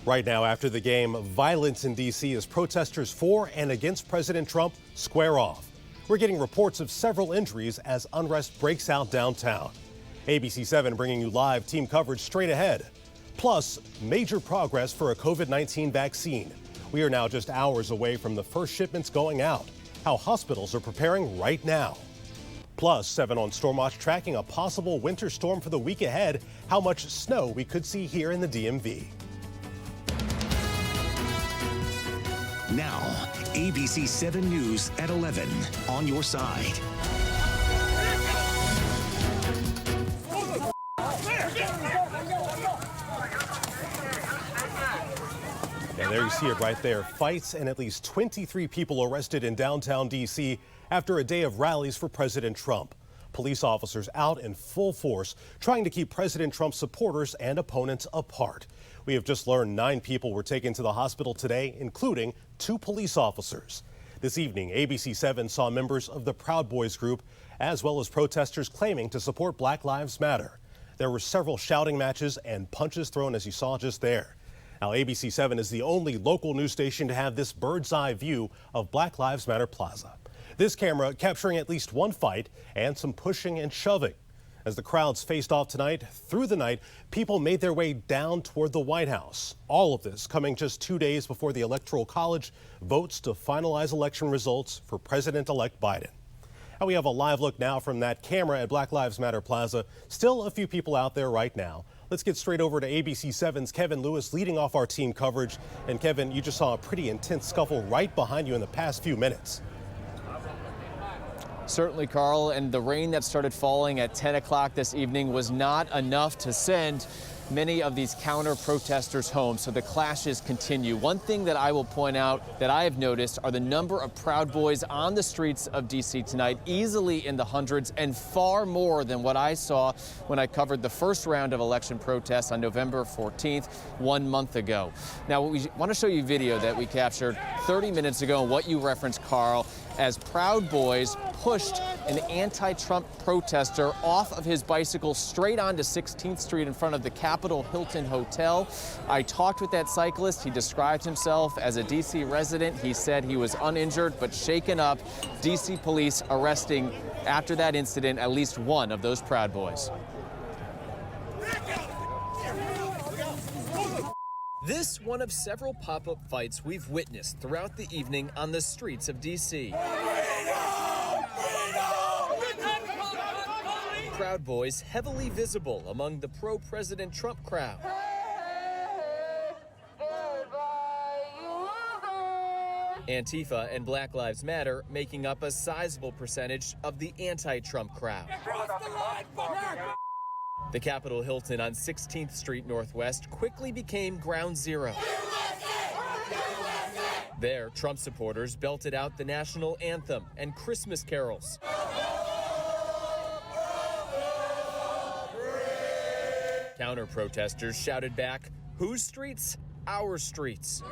Right now, after the game, violence in D.C. as protesters for and against President Trump square off. We're getting reports of several injuries as unrest breaks out downtown. ABC 7 bringing you live team coverage straight ahead. Plus, major progress for a COVID-19 vaccine. We are now just hours away from the first shipments going out. How hospitals are preparing right now. Plus, 7 on Stormwatch tracking a possible winter storm for the week ahead. How much snow we could see here in the DMV. Now, ABC 7 News at 11 on your side. And there you see it right there. Fights and at least 23 people arrested in downtown D.C. after a day of rallies for President Trump. Police officers out in full force trying to keep President Trump's supporters and opponents apart. We have just learned 9 people were taken to the hospital today, including 2 police officers. This evening, ABC 7 saw members of the Proud Boys group, as well as protesters claiming to support Black Lives Matter. There were several shouting matches and punches thrown, as you saw just there. Now, ABC 7 is the only local news station to have this bird's eye view of Black Lives Matter Plaza. This camera capturing at least one fight and some pushing and shoving. As the crowds faced off tonight, through the night, people made their way down toward the White House. All of this coming just 2 days before the Electoral College votes to finalize election results for President-elect Biden. And we have a live look now from that camera at Black Lives Matter Plaza. Still a few people out there right now. Let's get straight over to ABC 7's Kevin Lewis leading off our team coverage. And Kevin, you just saw a pretty intense scuffle right behind you in the past few minutes. Certainly, Carl, and the rain that started falling at 10 o'clock this evening was not enough to send many of these counter-protesters home, so the clashes continue. One thing that I will point out that I have noticed are the number of Proud Boys on the streets of D.C. tonight, easily in the hundreds, and far more than what I saw when I covered the first round of election protests on November 14th, 1 month ago. Now, we want to show you video that we captured 30 minutes ago, and what you referenced, Carl, as Proud Boys pushed an anti-Trump protester off of his bicycle straight onto 16th Street in front of the Capitol Hilton Hotel. I talked with that cyclist. He described himself as a D.C. resident. He said he was uninjured but shaken up. D.C. police arresting, after that incident, at least one of those Proud Boys. This one of several pop-up fights we've witnessed throughout the evening on the streets of D.C. Proud Boys heavily visible among the pro-President Trump crowd. Antifa and Black Lives Matter making up a sizable percentage of the anti-Trump crowd. The Capitol Hilton on 16th Street Northwest quickly became ground zero. There, Trump supporters belted out the national anthem and Christmas carols. Counter-protesters shouted back, "Whose streets? Our streets."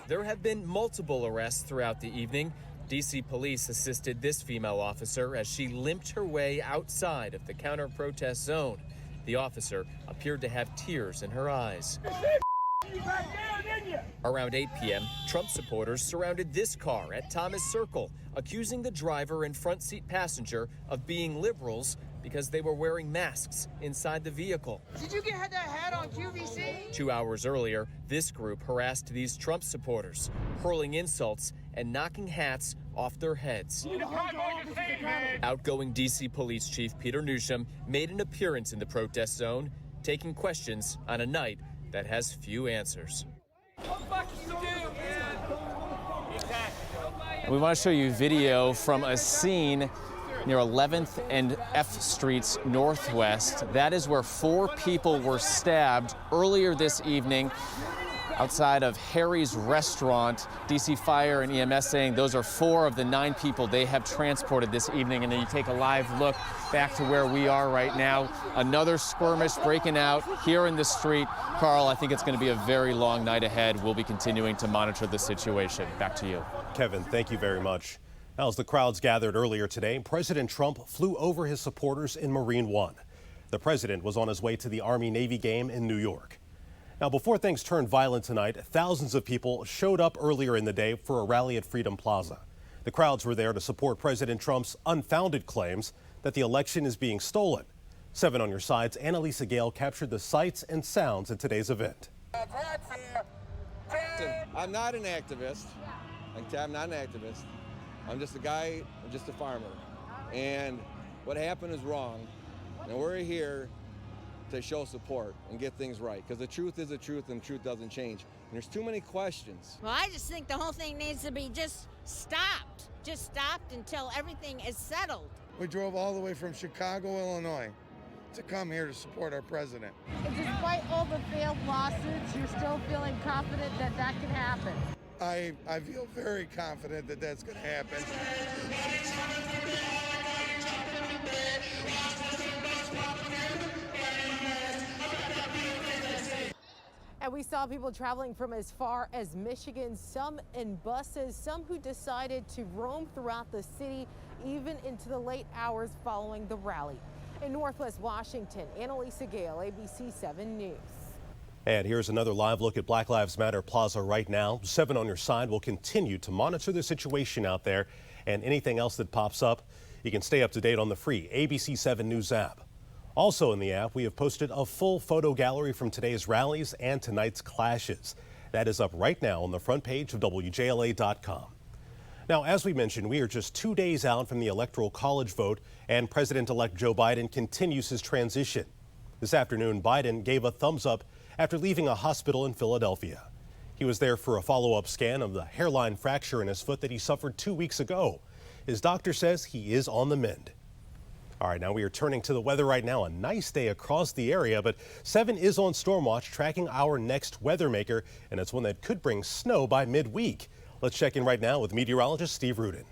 There have been multiple arrests throughout the evening. D.C. police assisted this female officer as she limped her way outside of the counter-protest zone. The officer appeared to have tears in her eyes. Around 8 p.m., Trump supporters surrounded this car at Thomas Circle, accusing the driver and front seat passenger of being liberals because they were wearing masks inside the vehicle. Did you get that hat on QVC? 2 hours earlier, this group harassed these Trump supporters, hurling insults and knocking hats off their heads. Outgoing D.C. Police Chief Peter Newsham made an appearance in the protest zone, taking questions on a night that has few answers. We want to show you video from a scene near 11th and F Streets Northwest. That is where 4 people were stabbed earlier this evening outside of Harry's Restaurant. D.C. Fire and EMS saying those are 4 of the 9 people they have transported this evening. And then you take a live look back to where we are right now. Another skirmish breaking out here in the street. Carl, I think it's going to be a very long night ahead. We'll be continuing to monitor the situation. Back to you. Kevin, thank you very much. Now, as the crowds gathered earlier today, President Trump flew over his supporters in Marine One. The president was on his way to the Army-Navy game in New York. Now, before things turned violent tonight, thousands of people showed up earlier in the day for a rally at Freedom Plaza. The crowds were there to support President Trump's unfounded claims that the election is being stolen. 7 on your side's Annalisa Gale captured the sights and sounds at today's event. I'm not an activist. I'm not an activist. I'm just a guy, I'm just a farmer. And what happened is wrong. And we're here to show support and get things right. Because the truth is the truth and truth doesn't change. And there's too many questions. Well, I just think the whole thing needs to be just stopped. Just stopped until everything is settled. We drove all the way from Chicago, Illinois to come here to support our president. Despite all the failed lawsuits, you're still feeling confident that that can happen? I feel very confident that that's going to happen. And we saw people traveling from as far as Michigan, some in buses, some who decided to roam throughout the city, even into the late hours following the rally. In Northwest Washington, Annalisa Gale, ABC 7 News. And here's another live look at Black Lives Matter Plaza right now. 7 on your side will continue to monitor the situation out there, and anything else that pops up, you can stay up to date on the free ABC 7 News app. Also in the app, we have posted a full photo gallery from today's rallies and tonight's clashes. That is up right now on the front page of WJLA.com. Now, as we mentioned, we are just 2 days out from the Electoral College vote, and President-elect Joe Biden continues his transition. This afternoon, Biden gave a thumbs up after leaving a hospital in Philadelphia. He was there for a follow-up scan of the hairline fracture in his foot that he suffered 2 weeks ago. His doctor says he is on the mend. All right, now we are turning to the weather right now. A nice day across the area, but 7 is on storm watch, tracking our next weather maker, and it's one that could bring snow by midweek. Let's check in right now with meteorologist Steve Rudin.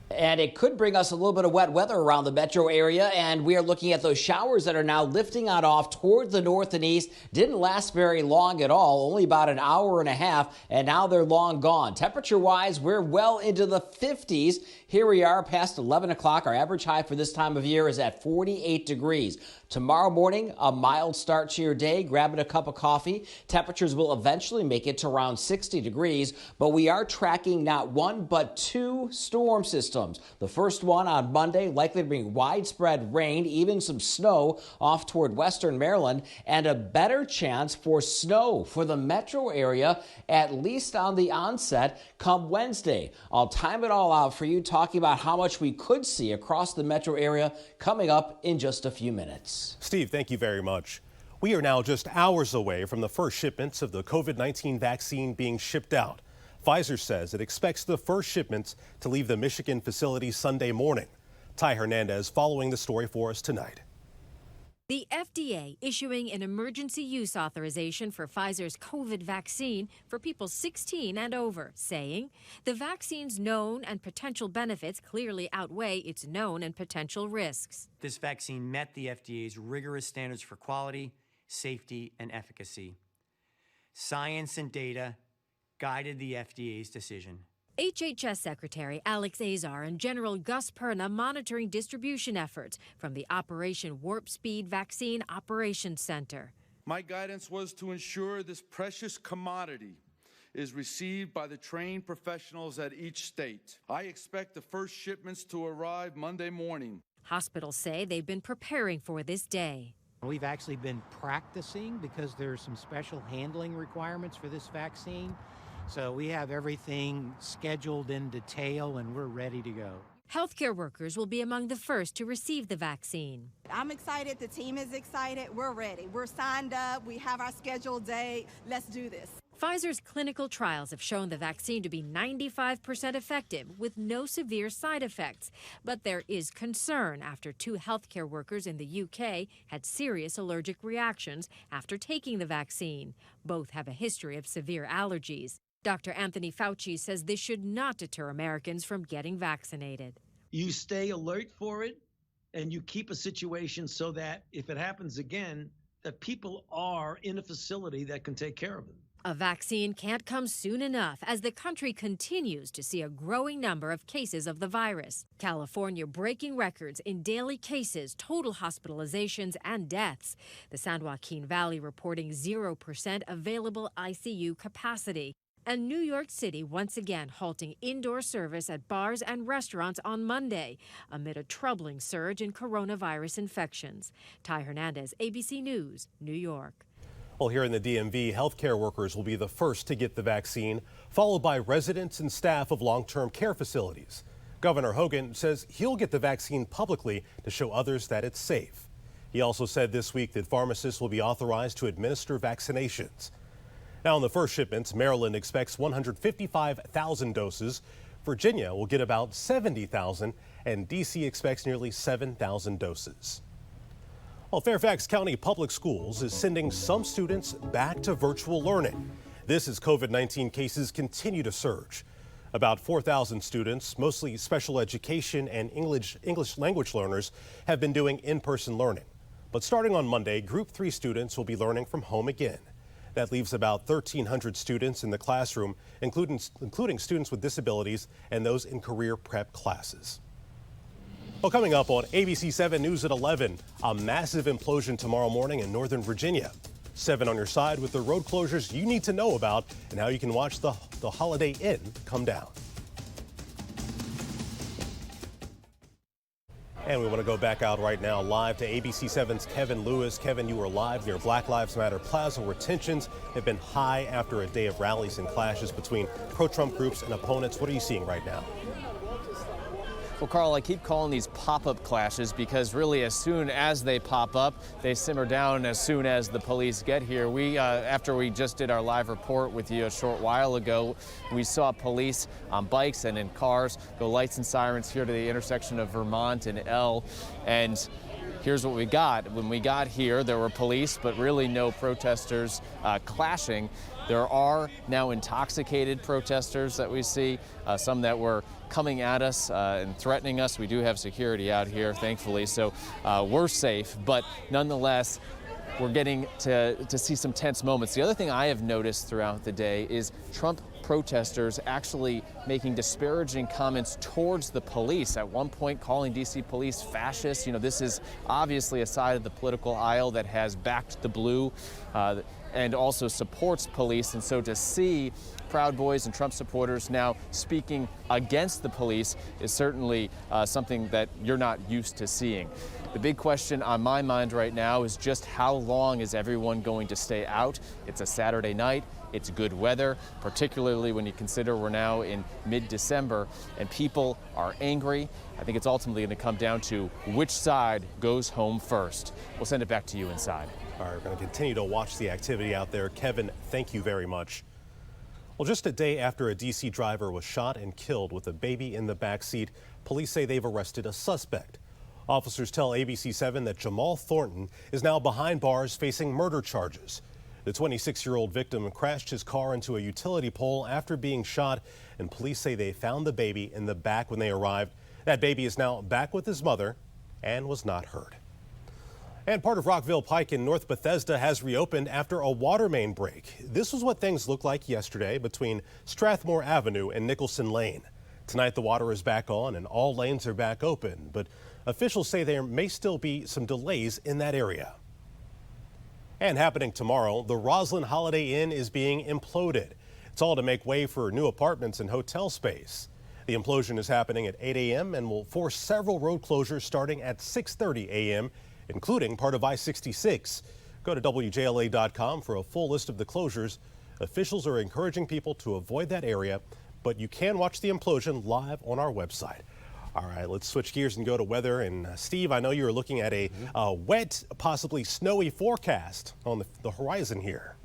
And it could bring us a little bit of wet weather around the metro area, and we are looking at those showers that are now lifting out off toward the north and east. Didn't last very long at all, only about an hour and a half, and now they're long gone. Temperature-wise, we're well into the 50s. Here we are past 11 o'clock. Our average high for this time of year is at 48 degrees. Tomorrow morning, a mild start to your day, grabbing a cup of coffee. Temperatures will eventually make it to around 60 degrees, but we are tracking not one but 2 storm systems. The first one on Monday, likely to bring widespread rain, even some snow off toward western Maryland, and a better chance for snow for the metro area, at least on the onset, come Wednesday. I'll time it all out for you, talking about how much we could see across the metro area coming up in just a few minutes. Steve, thank you very much. We are now just hours away from the first shipments of the COVID-19 vaccine being shipped out. Pfizer says it expects the first shipments to leave the Michigan facility Sunday morning. Ty Hernandez following the story for us tonight. The FDA issuing an emergency use authorization for Pfizer's COVID vaccine for people 16 and over, saying the vaccine's known and potential benefits clearly outweigh its known and potential risks. This vaccine met the FDA's rigorous standards for quality, safety, and efficacy. Science and data guided the FDA's decision. HHS Secretary Alex Azar and General Gus Perna monitoring distribution efforts from the Operation Warp Speed Vaccine Operations Center. My guidance was to ensure this precious commodity is received by the trained professionals at each state. I expect the first shipments to arrive Monday morning. Hospitals say they've been preparing for this day. We've actually been practicing because there's some special handling requirements for this vaccine. So we have everything scheduled in detail and we're ready to go. Healthcare workers will be among the first to receive the vaccine. I'm excited. The team is excited. We're ready. We're signed up. We have our scheduled day. Let's do this. Pfizer's clinical trials have shown the vaccine to be 95% effective with no severe side effects. But there is concern after 2 healthcare workers in the UK had serious allergic reactions after taking the vaccine. Both have a history of severe allergies. Dr. Anthony Fauci says this should not deter Americans from getting vaccinated. You stay alert for it, and you keep a situation so that if it happens again, that people are in a facility that can take care of them. A vaccine can't come soon enough as the country continues to see a growing number of cases of the virus. California breaking records in daily cases, total hospitalizations, and deaths. The San Joaquin Valley reporting 0% available ICU capacity. And New York City once again halting indoor service at bars and restaurants on Monday amid a troubling surge in coronavirus infections. Ty Hernandez, ABC News, New York. Well, here in the DMV, healthcare workers will be the first to get the vaccine, followed by residents and staff of long-term care facilities. Governor Hogan says he'll get the vaccine publicly to show others that it's safe. He also said this week that pharmacists will be authorized to administer vaccinations. Now, in the first shipments, Maryland expects 155,000 doses. Virginia will get about 70,000, and D.C. expects nearly 7,000 doses. Well, Fairfax County Public Schools is sending some students back to virtual learning. This as COVID-19 cases continue to surge. About 4,000 students, mostly special education and English language learners, have been doing in-person learning. But starting on Monday, Group 3 students will be learning from home again. That leaves about 1,300 students in the classroom, including students with disabilities and those in career prep classes. Well, coming up on ABC 7 News at 11, a massive implosion tomorrow morning in Northern Virginia. 7 on your side with the road closures you need to know about and how you can watch the Holiday Inn come down. And we want to go back out right now live to ABC 7's Kevin Lewis. Kevin, you are live near Black Lives Matter Plaza where tensions have been high after a day of rallies and clashes between pro-Trump groups and opponents. What are you seeing right now? Well, Carl, I keep calling these pop-up clashes because really as soon as they pop up, they simmer down as soon as the police get here. After we just did our live report with you a short while ago, we saw police on bikes and in cars go lights and sirens here to the intersection of Vermont and L. And here's what we got. When we got here, there were police, but really no protesters clashing. There are now intoxicated protesters that we see, some that were coming at us and threatening us. We do have security out here, thankfully, so we're safe. But nonetheless, we're getting to see some tense moments. The other thing I have noticed throughout the day is Trump protesters actually making disparaging comments towards the police. At one point, calling D.C. police fascists. You know, this is obviously a side of the political aisle that has backed the blue and also supports police. And so to see Proud Boys and Trump supporters now speaking against the police is certainly something that you're not used to seeing. The big question on my mind right now is just how long is everyone going to stay out? It's a Saturday night. It's good weather, particularly when you consider we're now in mid-December and people are angry. I think it's ultimately going to come down to which side goes home first. We'll send it back to you inside. All right, we're going to continue to watch the activity out there. Kevin, thank you very much. Well, just a day after a D.C. driver was shot and killed with a baby in the backseat, police say they've arrested a suspect. Officers tell ABC 7 that Jamal Thornton is now behind bars facing murder charges. The 26-year-old victim crashed his car into a utility pole after being shot, and police say they found the baby in the back when they arrived. That baby is now back with his mother and was not hurt. And part of Rockville Pike in North Bethesda has reopened after a water main break. This was what things looked like yesterday between Strathmore Avenue and Nicholson Lane. Tonight the water is back on and all lanes are back open, but officials say there may still be some delays in that area. And happening tomorrow, the Roslyn Holiday Inn is being imploded. It's all to make way for new apartments and hotel space. The implosion is happening at 8 a.m. and will force several road closures starting at 6:30 a.m., including part of I-66. Go to WJLA.com for a full list of the closures. Officials are encouraging people to avoid that area, but you can watch the implosion live on our website. All right, let's switch gears and go to weather. And Steve, I know you were looking at a wet, possibly snowy forecast on the horizon here.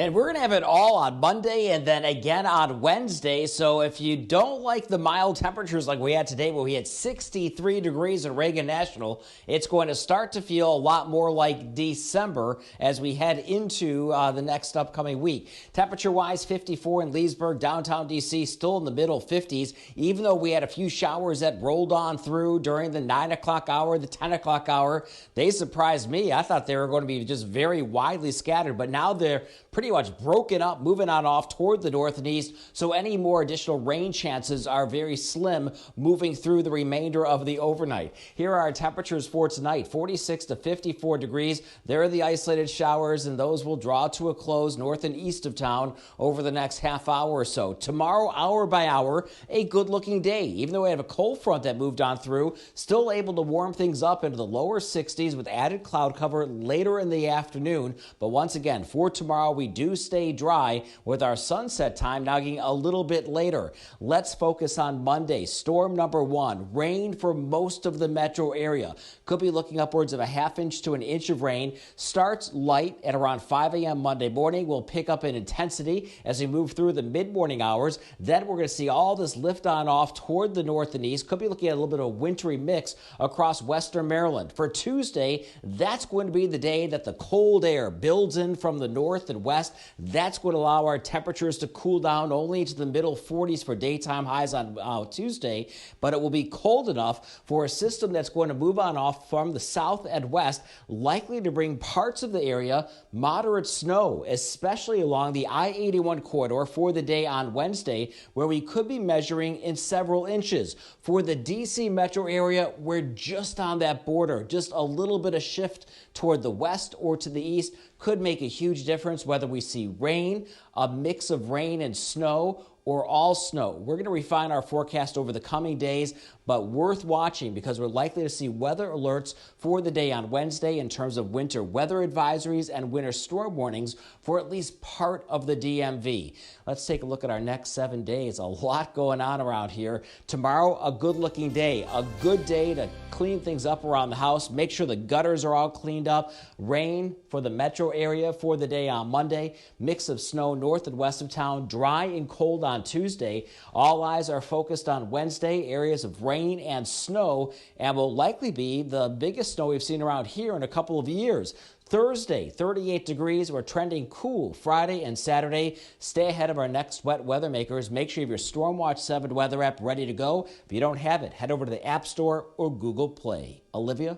And we're going to have it all on Monday and then again on Wednesday. So if you don't like the mild temperatures like we had today, where we had 63 degrees at Reagan National, it's going to start to feel a lot more like December as we head into the next upcoming week. Temperature-wise, 54 in Leesburg, downtown D.C., still in the middle 50s, even though we had a few showers that rolled on through during the 9 o'clock hour, the 10 o'clock hour. They surprised me. I thought they were going to be just very widely scattered, but now they're pretty much broken up, moving on off toward the north and east, so any more additional rain chances are very slim moving through the remainder of the overnight. Here are our temperatures for tonight, 46 to 54 degrees. There are the isolated showers, and those will draw to a close north and east of town over the next half hour or so. Tomorrow, hour by hour, a good-looking day. Even though we have a cold front that moved on through, still able to warm things up into the lower 60s with added cloud cover later in the afternoon. But once again, for tomorrow, we do stay dry with our sunset time now getting a little bit later. Let's focus on Monday. Storm number 1, rain for most of the metro area. Could be looking upwards of a half inch to an inch of rain. Starts light at around 5 a.m. Monday morning. Will pick up in intensity as we move through the mid-morning hours. Then we're going to see all this lift on off toward the north and east. Could be looking at a little bit of a wintry mix across western Maryland. For Tuesday, that's going to be the day that the cold air builds in from the north and west. That's going to allow our temperatures to cool down only to the middle 40s for daytime highs on Tuesday, but it will be cold enough for a system that's going to move on off from the south and west, likely to bring parts of the area moderate snow, especially along the I-81 corridor for the day on Wednesday, where we could be measuring in several inches. For the D.C. metro area, we're just on that border, just a little bit of shift toward the west or to the east could make a huge difference whether we see rain, a mix of rain and snow, or all snow. We're going to refine our forecast over the coming days, but worth watching because we're likely to see weather alerts for the day on Wednesday in terms of winter weather advisories and winter storm warnings for at least part of the DMV. Let's take a look at our next 7 days. A lot going on around here. Tomorrow, a good-looking day. A good day to clean things up around the house. Make sure the gutters are all cleaned up. Rain for the metro area for the day on Monday. Mix of snow north and west of town. Dry and cold on Tuesday. All eyes are focused on Wednesday. Areas of rain and snow, and will likely be the biggest snow we've seen around here in a couple of years. Thursday, 38 degrees. We're trending cool Friday and Saturday. Stay ahead of our next wet weather makers. Make sure you have your Stormwatch 7 weather app ready to go. If you don't have it, head over to the App Store or Google Play. Olivia?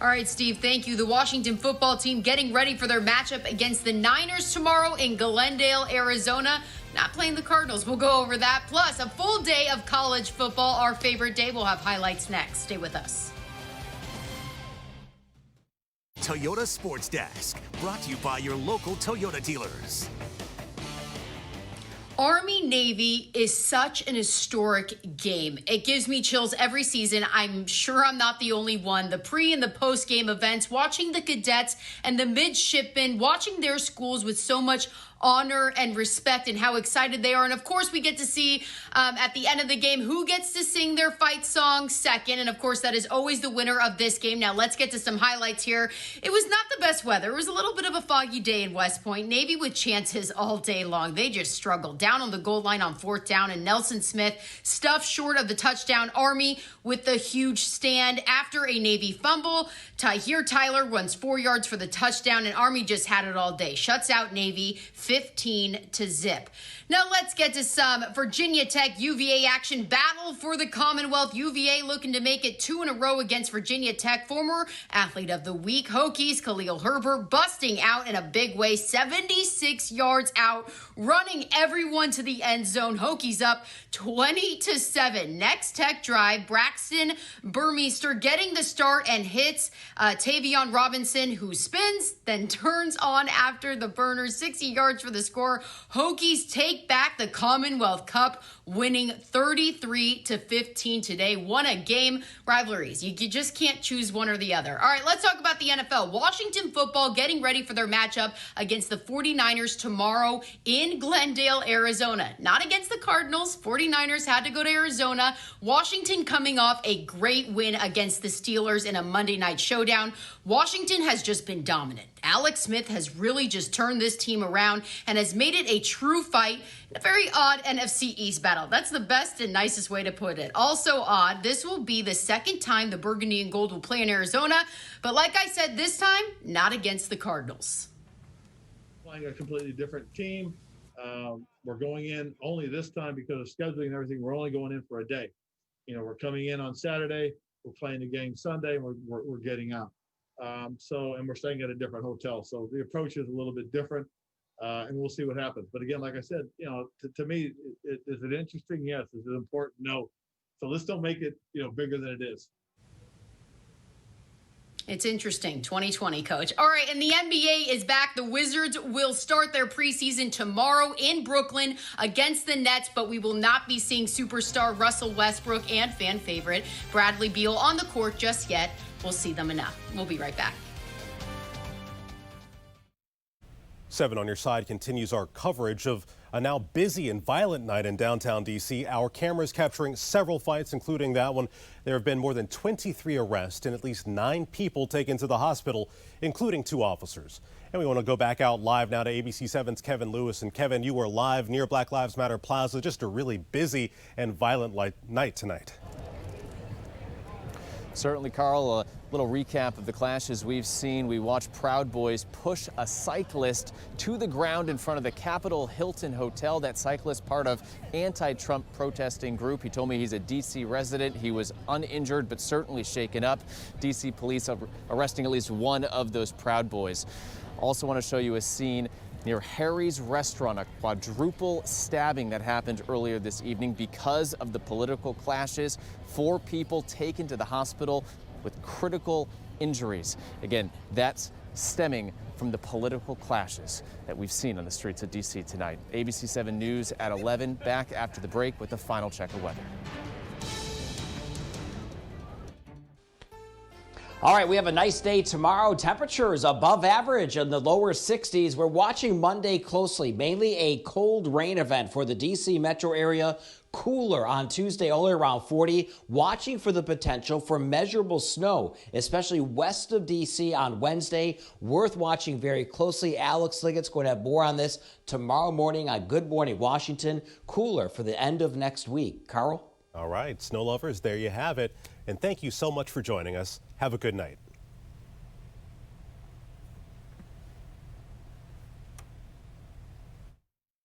All right, Steve, thank you. The Washington football team getting ready for their matchup against the Niners tomorrow in Glendale, Arizona. Not playing the Cardinals. We'll go over that. Plus, a full day of college football, our favorite day. We'll have highlights next. Stay with us. Toyota Sports Desk, brought to you by your local Toyota dealers. Army-Navy is such an historic game. It gives me chills every season. I'm sure I'm not the only one. The pre- and the post-game events, watching the cadets and the midshipmen, watching their schools with so much honor and respect and how excited they are. And of course, we get to see at the end of the game who gets to sing their fight song second. And of course, that is always the winner of this game. Now, let's get to some highlights here. It was not the best weather. It was a little bit of a foggy day in West Point. Navy with chances all day long. They just struggled. Down on the goal line on 4th down, and Nelson Smith stuffed short of the touchdown. Army with the huge stand after a Navy fumble. Tahir Tyler runs 4 yards for the touchdown, and Army just had it all day. Shuts out Navy 15-0. Now let's get to some Virginia Tech UVA action. Battle for the Commonwealth. UVA looking to make it 2 in a row against Virginia Tech. Former Athlete of the Week, Hokies Khalil Herbert busting out in a big way. 76 yards out, running everyone to the end zone. Hokies up 20-7. Next Tech drive, Braxton Burmeister getting the start and hits Tavion Robinson, who spins, then turns on after the burner. 60 yards for the score. Hokies take back the Commonwealth Cup winning 33-15 today. What a game. Rivalries. You just can't choose one or the other. All right, let's talk about the NFL. Washington football getting ready for their matchup against the 49ers tomorrow in Glendale, Arizona. Not against the Cardinals. 49ers had to go to Arizona. Washington coming off a great win against the Steelers in a Monday night showdown. Washington has just been dominant. Alex Smith has really just turned this team around and has made it a true fight in a very odd NFC East battle. That's the best and nicest way to put it. Also odd, this will be the second time the Burgundy and Gold will play in Arizona, but like I said, this time, not against the Cardinals. Playing a completely different team. We're going in only this time because of scheduling and everything. We're only going in for a day. You know, we're coming in on Saturday, we're playing the game Sunday, and we're getting out. And we're staying at a different hotel. So the approach is a little bit different, and we'll see what happens. But again, like I said, you know, to me, is it interesting? Yes. Is it important? No. So let's don't make it, you know, bigger than it is. It's interesting. 2020, Coach. All right, and the NBA is back. The Wizards will start their preseason tomorrow in Brooklyn against the Nets, but we will not be seeing superstar Russell Westbrook and fan favorite Bradley Beal on the court just yet. We'll see them enough. We'll be right back. 7 on your side continues our coverage of a now busy and violent night in downtown D.C. Our cameras capturing several fights, including that one. There have been more than 23 arrests and at least 9 people taken to the hospital, including 2 officers. And we want to go back out live now to ABC 7's Kevin Lewis. And Kevin, you were live near Black Lives Matter Plaza. Just a really busy and violent night tonight. Certainly, Carl, a little recap of the clashes we've seen. We watched Proud Boys push a cyclist to the ground in front of the Capitol Hilton Hotel. That cyclist part of anti-Trump protesting group. He told me he's a D.C. resident. He was uninjured but certainly shaken up. D.C. police arresting at least one of those Proud Boys. Also want to show you a scene near Harry's Restaurant, a quadruple stabbing that happened earlier this evening because of the political clashes. 4 people taken to the hospital with critical injuries. Again, that's stemming from the political clashes that we've seen on the streets of D.C. tonight. ABC 7 News at 11, back after the break with the final check of weather. All right, we have a nice day tomorrow. Temperatures above average in the lower 60s. We're watching Monday closely, mainly a cold rain event for the D.C. metro area. Cooler on Tuesday, only around 40. Watching for the potential for measurable snow, especially west of D.C. on Wednesday. Worth watching very closely. Alex Liggett's going to have more on this tomorrow morning on Good Morning Washington. Cooler for the end of next week. Carl? All right, snow lovers, there you have it. And thank you so much for joining us. Have a good night.